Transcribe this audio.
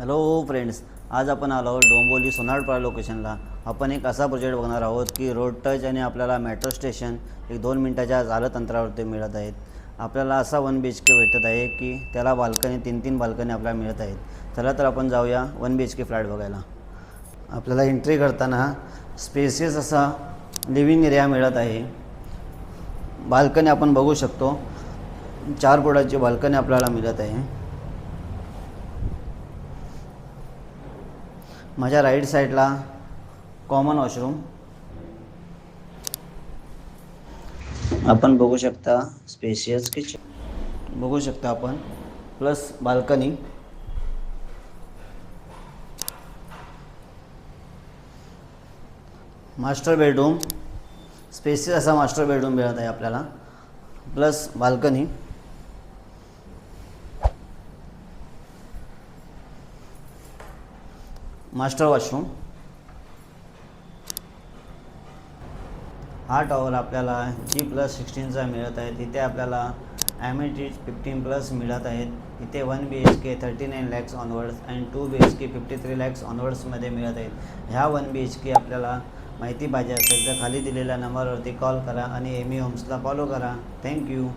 Hello friends, आज आपण आलो आहोत डोंबिवली सोनारपाडा लोकेशनला. आपण एक असा प्रोजेक्ट बघणार आहोत की रोड टच आणि आपल्याला मेट्रो स्टेशन एक 2 मिनिटाच्या चालत अंतरावरती मिळत आहेत. आपल्याला असा 1 BHK भेटत आहे की त्याला बाल्कनी 3 बाल्कनी आपल्याला मिळत आहेत. चला तर आपण जाऊया 1 BHK फ्लॅट बघायला. आपल्याला एंट्री करताना स्पेसियस असा लिव्हिंग एरिया मिळत आहे. बाल्कनी आपण बघू शकतो, 4 फुटाची बाल्कनी आपल्याला मिळत आहे. माझ्या राईट साईडला कॉमन वॉशरूम आपण बघू शकता. स्पेशियस किचन बघू शकता आपण, plus balcony. Master bedroom, spacious असा मास्टर बेडरूम मिळत आहे आपल्याला, प्लस बाल्कनी. Master washroom. हा टॉवर आपल्याला G+16चा मिळत आहे. तिथे आपल्याला ॲमेनिटीज 15+ मिळत आहेत. इथे 1 BHK 39 lakhs onwards and 2 BHK 53 lakhs ऑनवर्ड्समध्ये मिळत आहेत. ह्या 1 BHK आपल्याला माहिती पाहिजे असेल तर खाली दिलेल्या नंबरवरती कॉल करा आणि एमी होम्सला फॉलो करा. थँक्यू.